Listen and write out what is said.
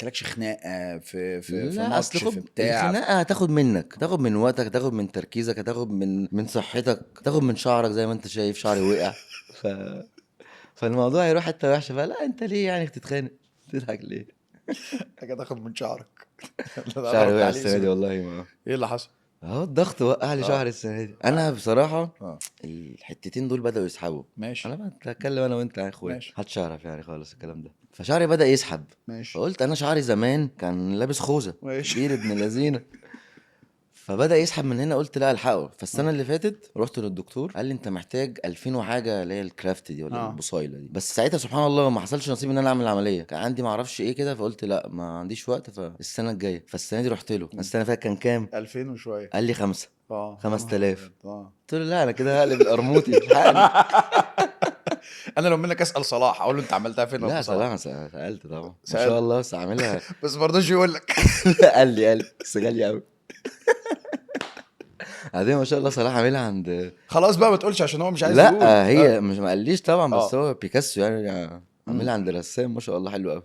مالكش خناقه في لا اصل ماتش في خد بتاع الخناقه هتاخد منك، هتاخد من وقتك، هتاخد من تركيزك، هتاخد من صحتك، هتاخد من شعرك زي ما انت شايف شعري وقع. ف... فالموضوع هيروح حته وحشه. فلا انت ليه يعني تتخانق؟ تضحك ليه؟ حاجه تاخد من شعرك. لا شعري ضرب وقع تعليق السنه دي اسود. والله. ما ايه اللي حصل؟ اهو الضغط وقع لي اه شعري السنه دي. انا بصراحه اه الحتتين دول بداوا يسحبوا. ماشي انا بقى اتكلم انا وانت يا اخويا، ماشي محدش يعرف يعني خالص الكلام ده. فشعري بدا يسحب. ماشي فقلت انا شعري زمان كان لابس خوذه ماشي. كبير ابن لذينه، فبدأ يسحب من هنا. قلت لا الحقه. فالسنة اه اللي فاتت رحت للدكتور، قال لي انت محتاج 2000 وحاجة اللي هي الكرافت دي ولا اه البصيلة دي. بس ساعتها سبحان الله ما حصلش نصيب ان انا اعمل العملية، كان عندي ما اعرفش ايه كده. فقلت لا ما عنديش وقت، فالسنة الجاية. فالسنة دي رحت له. السنة اللي فاتت كان كام؟ 2000 وشويه. قال لي 5. اه يا نهار 5000. ابيض اه. قلت له لا انا كده هقلب القرموطي الحقني. انا لو منك اسال صلاح اقول له انت عملتها فين يا لا ابو صلاح. صراحة سألت طبعا ما شاء سألت الله بس عاملها. بس ما رضاش يقول لك. قال لي بس غالية قوي. بعدين ما شاء الله صلاح عاملها عند. خلاص بقى ما تقولش عشان هو مش عايز يقول لا هي مش ما قاليش طبعا، بس اه هو بيكاسو يعني. امم عاملها عند رسام ما شاء الله حلو قوي.